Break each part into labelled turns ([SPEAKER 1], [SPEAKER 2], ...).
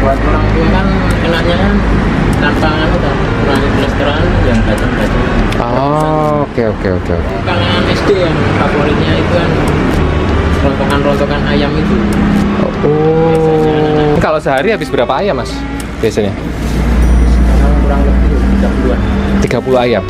[SPEAKER 1] buat orang tua kan enaknya kan tanpa kurangi kolesterol yang bacem-bacem.
[SPEAKER 2] Oh, oke.
[SPEAKER 1] Makanan SD yang favoritnya itu kan rontokan-rontokan ayam itu.
[SPEAKER 2] Oh. Kalau sehari habis berapa ayam, Mas? Biasanya?
[SPEAKER 1] Sekarang kurang lebih 30-an.
[SPEAKER 2] 30 ayam.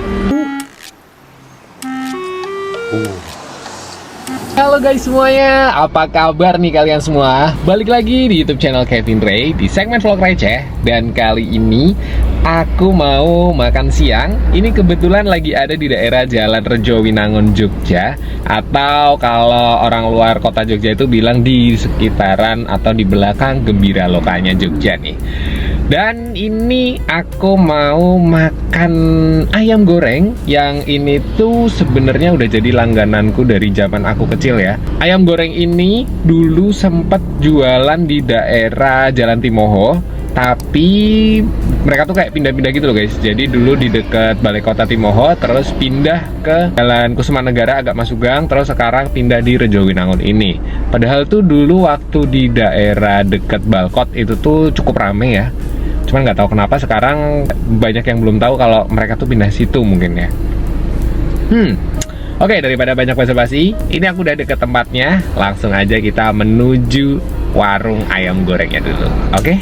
[SPEAKER 2] Halo guys semuanya, apa kabar nih kalian semua? Balik lagi di YouTube channel Kevin Ray di segmen vlog receh. Dan kali ini aku mau makan siang. Ini kebetulan lagi ada di daerah Jalan Rejowinangun, Jogja. Atau kalau orang luar kota Jogja itu bilang di sekitaran atau di belakang Gembira Lokanya Jogja nih. Dan ini aku mau makan ayam goreng yang ini tuh sebenarnya udah jadi langgananku dari zaman aku kecil ya. Ayam goreng ini dulu sempat jualan di daerah Jalan Timoho, tapi mereka tuh kayak pindah-pindah gitu loh guys. Jadi dulu di dekat Balai Kota Timoho, terus pindah ke Jalan Kusumanegara agak masuk gang, terus sekarang pindah di Rejowinangun ini. Padahal tuh dulu waktu di daerah dekat Balkot itu tuh cukup rame ya. Cuman nggak tahu kenapa sekarang banyak yang belum tahu kalau mereka tuh pindah situ mungkin ya. Oke, daripada banyak basa-basi, ini aku udah deket tempatnya. Langsung aja kita menuju warung ayam gorengnya dulu. Oke?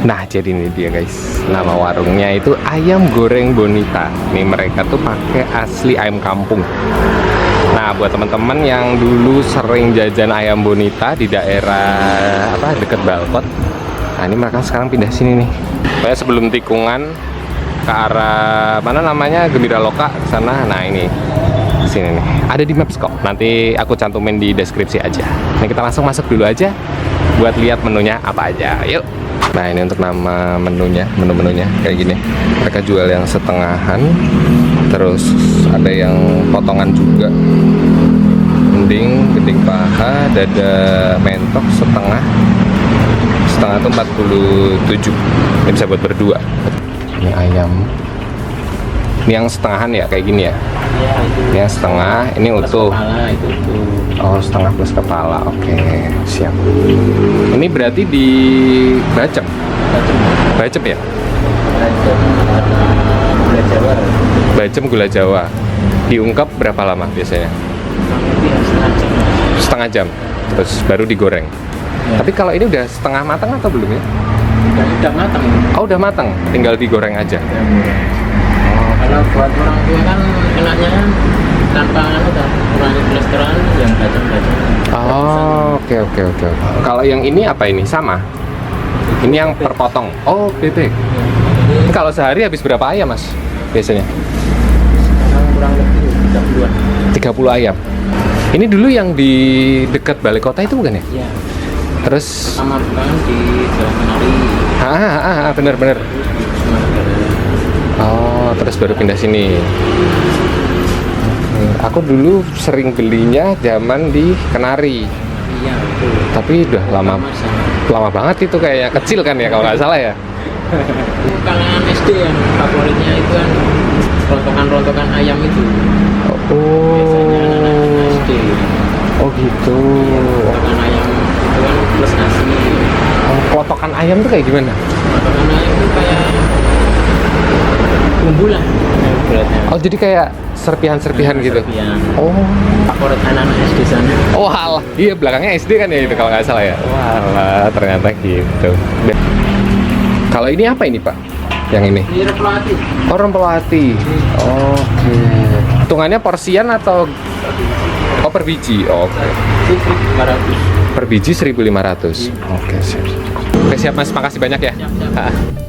[SPEAKER 2] Nah, jadi ini dia guys. Nama warungnya itu Ayam Goreng Bonita. Nih mereka tuh pakai asli ayam kampung. Nah, buat teman-teman yang dulu sering jajan ayam bonita di daerah deket Balkot. Nah, ini mereka sekarang pindah sini nih. Kayak sebelum tikungan ke arah mana namanya Gembira Loka ke sana. Nah, ini sini nih. Ada di Maps kok. Nanti aku cantumin di deskripsi aja. Nah, kita langsung masuk dulu aja buat lihat menunya apa aja. Yuk. Nah, ini untuk nama menunya, menu-menunya kayak gini. Mereka jual yang setengahan, terus ada yang potongan juga. Gending paha, dada mentok setengah tuh 47. Ini bisa buat berdua. Ini ayam. Ini yang setengahan ya, kayak gini ya?
[SPEAKER 1] Iya, itu.
[SPEAKER 2] Ini yang setengah, ini
[SPEAKER 1] Plus
[SPEAKER 2] utuh.
[SPEAKER 1] kepala itu.
[SPEAKER 2] Oh, setengah plus kepala. Oke, siap. Ini berarti di bacem ya?
[SPEAKER 1] Bacem gula Jawa.
[SPEAKER 2] Bacem gula Jawa. Diungkep berapa lama biasanya? Setengah jam. Terus baru digoreng.
[SPEAKER 1] Ya.
[SPEAKER 2] Tapi kalau ini udah setengah matang atau belum ya?
[SPEAKER 1] Udah matang.
[SPEAKER 2] Oh, udah matang. Tinggal digoreng aja.
[SPEAKER 1] Kalau buat orang tua kan enaknya kan tanpa kurangi kolesterol yang bacem-bacem.
[SPEAKER 2] Oh, oke. Kalau yang ini apa ini? Sama? Ini yang perpotong. Oh, bebek. Kalau sehari habis berapa ayam, Mas? Biasanya?
[SPEAKER 1] Sekarang kurang lebih 30-an.
[SPEAKER 2] 30 ayam. Ini dulu yang di dekat Balai Kota itu bukan ya?
[SPEAKER 1] Iya.
[SPEAKER 2] Terus
[SPEAKER 1] Sama bukan di Jalan Menari.
[SPEAKER 2] bener. Oh, terus baru pindah sini. Aku dulu sering belinya zaman di Kenari.
[SPEAKER 1] Iya, betul.
[SPEAKER 2] Tapi udah lama banget itu, kayaknya kecil kan ya kalau nggak salah ya.
[SPEAKER 1] Makanan SD yang favoritnya itu kan rontokan-rontokan ayam itu. Biasanya anak-anak SD.
[SPEAKER 2] Oh gitu.
[SPEAKER 1] Rontokan ayam itu kan plus nasi.
[SPEAKER 2] Potongan ayam tuh kayak gimana?
[SPEAKER 1] Rontokan ayam itu kayak bumbu lah beratnya.
[SPEAKER 2] Oh, jadi kayak serpihan-serpihan gitu.
[SPEAKER 1] Serpihan.
[SPEAKER 2] Oh.
[SPEAKER 1] Favorit anak-anak SD sana.
[SPEAKER 2] Oh, alah. Iya, belakangnya SD kan ya itu kalau nggak salah ya. Walah, ternyata gitu. Kalau ini apa ini, Pak? Yang ini?
[SPEAKER 1] Ini Rempelati.
[SPEAKER 2] Oh, Rempelati. Oke. Hitungannya porsian atau per biji? Oke.
[SPEAKER 1] 1.500.
[SPEAKER 2] Per biji 1.500. Oke, siap. Oke, siap Mas. Makasih banyak ya.
[SPEAKER 1] Siap.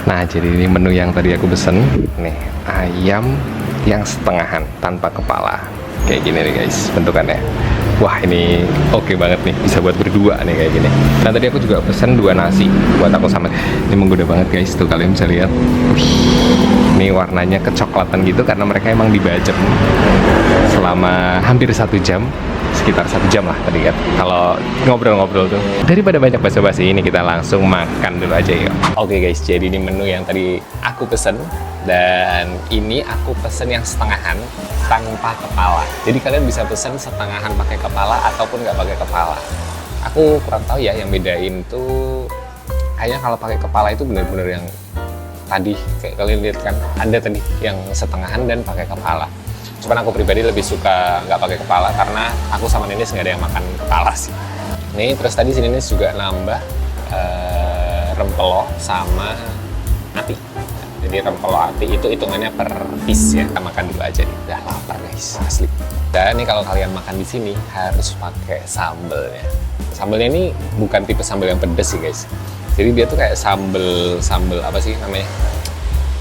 [SPEAKER 2] Nah, jadi ini menu yang tadi aku pesen. Nih, ayam yang setengahan tanpa kepala. Kayak gini nih guys, bentukannya. Wah, ini oke banget nih, bisa buat berdua nih kayak gini. Dan tadi aku juga pesen 2 nasi buat aku sama. Ini menggoda banget guys, tuh kalian bisa lihat. Wih, ini warnanya kecoklatan gitu karena mereka emang dibacem selama hampir 1 jam, sekitar 1 jam lah tadi kan. Kalau ngobrol-ngobrol tuh, daripada banyak basa-basi, ini kita langsung makan dulu aja ya. Oke guys, jadi ini menu yang tadi aku pesen, dan ini aku pesen yang setengahan tanpa kepala. Jadi kalian bisa pesen setengahan pakai kepala ataupun nggak pakai kepala. Aku kurang tahu ya yang bedain tuh. Kayaknya kalau pakai kepala itu bener-bener yang tadi kayak kalian lihat kan, ada tadi yang setengahan dan pakai kepala. Cuman aku pribadi lebih suka nggak pakai kepala karena aku sama Nenis nggak ada yang makan kepala sih. Nih terus tadi si Nenis juga nambah rempelo sama ati. Jadi rempelo ati itu hitungannya per piece ya. Kita makan dulu aja nih. Udah lapar guys, asli. Dan nih kalau kalian makan di sini harus pakai sambelnya. Sambelnya ini bukan tipe sambel yang pedes sih guys. Jadi dia tuh kayak sambel apa sih namanya?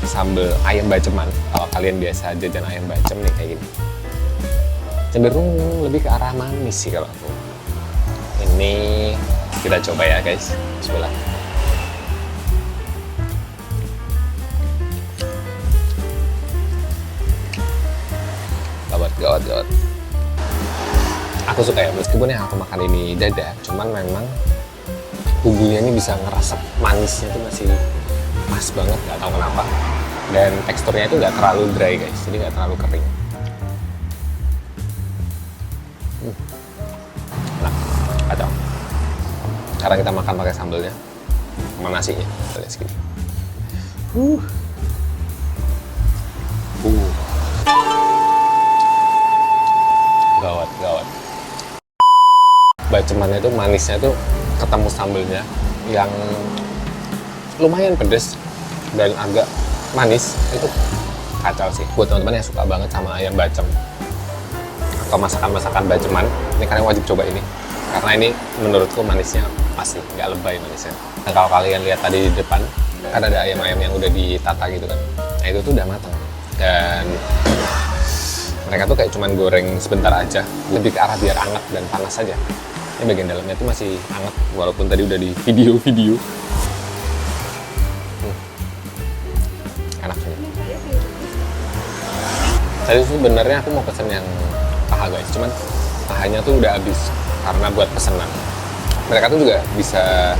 [SPEAKER 2] Sambel ayam baceman. Kalau kalian biasa jajan ayam bacem nih kayak gini. Cenderung lebih ke arah manis sih kalau aku. Ini kita coba ya guys. Bismillah. Gawat. Aku suka ya, meskipun yang aku makan ini dada, cuman memang bumbunya ini bisa ngerasap manisnya itu masih pas banget, nggak tahu kenapa. Dan teksturnya itu nggak terlalu dry guys, jadi nggak terlalu kering. Nah, kacau. Sekarang kita makan pakai sambelnya sama nasinya. Kita lihat segini. Gawat. Bacemannya itu manisnya tuh ketemu sambelnya yang lumayan pedes dan agak manis, itu kacau sih. Buat teman-teman yang suka banget sama ayam bacem atau masakan-masakan baceman, ini kalian wajib coba ini karena ini menurutku manisnya pasti nggak lebay manisnya. Nah, kalau kalian lihat tadi di depan kan ada ayam-ayam yang udah ditata gitu kan, nah itu tuh udah matang dan mereka tuh kayak cuman goreng sebentar aja, lebih ke arah biar hangat dan panas saja. Ini bagian dalamnya tuh masih hangat walaupun tadi udah di video. Enak sih. Tadi sebenarnya aku mau pesen yang paha guys, cuman pahanya tuh udah habis karena buat pesenan. Mereka tuh juga bisa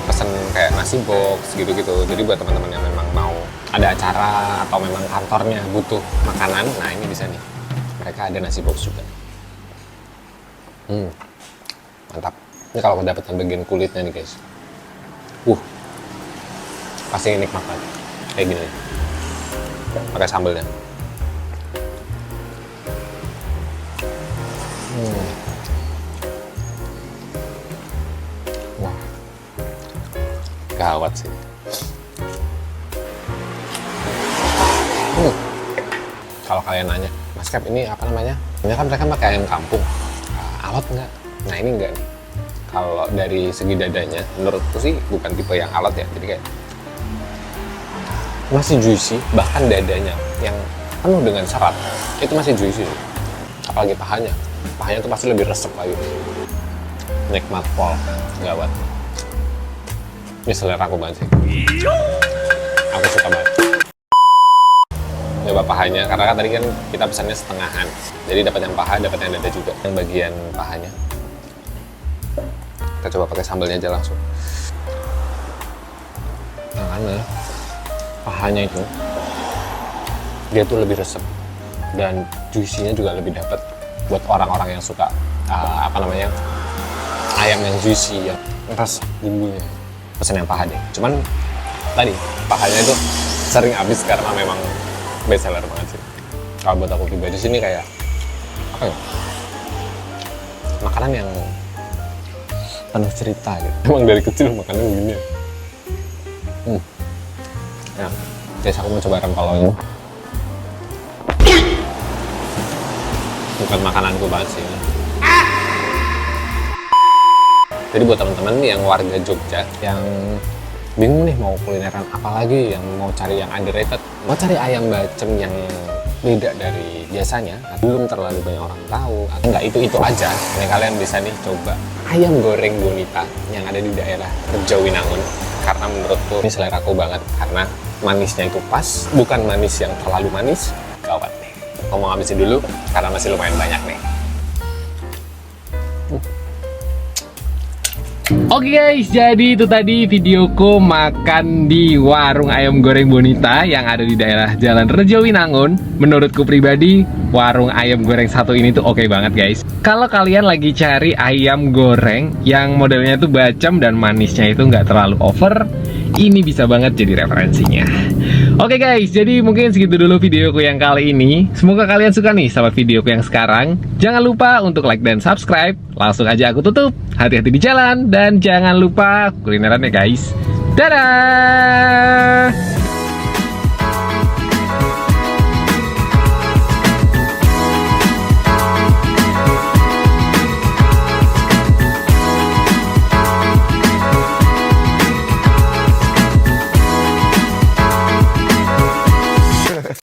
[SPEAKER 2] pesen kayak nasi box gitu-gitu. Jadi buat teman-teman yang memang mau ada acara atau memang kantornya butuh makanan, nah ini bisa nih. Mereka ada nasi box juga. Mantap. Ini kalau mendapatkan bagian kulitnya nih guys, pasti nikmat banget. Kayak gini nih. Pakai sambelnya. Wah, gawat sih. Kalau kalian nanya, Mas Cap ini apa namanya? Ini kan mereka pakai ayam kampung. Alot nggak? Nah ini enggak nih. Kalau dari segi dadanya, menurutku sih bukan tipe yang alot ya. Jadi kayak masih juicy, bahkan dadanya yang penuh dengan serat itu masih juicy. Apalagi pahanya tuh pasti lebih resep lagi. Nikmat pol, gawat. Ini selera aku banget sih. Aku suka banget. Coba pahanya, karena kan tadi kan kita pesannya setengahan, jadi dapat yang paha, dapat yang dada juga. Yang bagian pahanya kita coba pakai sambelnya aja langsung. Nah karena pahanya itu dia tuh lebih resep dan juicy-nya juga lebih dapat buat orang-orang yang suka ayam yang juicy, yang resep bumbunya. Pesen yang paha deh, cuman tadi pahanya itu sering habis karena memang best seller banget sih. Kalau buat aku pribadi sini kayak apa ya, makanan yang penuh cerita gitu. Emang dari kecil makannya begini ya. Ya, guys, aku mau coba rempelo ini. Bukan makananku banget sih ini. Jadi buat teman-teman yang warga Jogja yang bingung nih mau kulineran apa lagi, yang mau cari yang underrated, mau cari ayam bacem yang beda dari biasanya, belum terlalu banyak orang tahu, atau enggak itu aja, ini kalian bisa nih coba ayam goreng Bonita yang ada di daerah Rejowinangun. Karena menurutku ini selera aku banget, karena manisnya itu pas, bukan manis yang terlalu manis, gawat nih. ngomong habisin dulu karena masih lumayan banyak nih. Oke guys, jadi itu tadi videoku makan di warung ayam goreng Bonita yang ada di daerah Jalan Rejowinangun. Menurutku pribadi, warung ayam goreng satu ini tuh oke banget guys. Kalau kalian lagi cari ayam goreng yang modelnya tuh bacem dan manisnya itu nggak terlalu over, ini bisa banget jadi referensinya. Oke guys, jadi mungkin segitu dulu videoku yang kali ini. Semoga kalian suka nih sama videoku yang sekarang. Jangan lupa untuk like dan subscribe. Langsung aja aku tutup. Hati-hati di jalan dan jangan lupa kulineran ya guys. Dadah!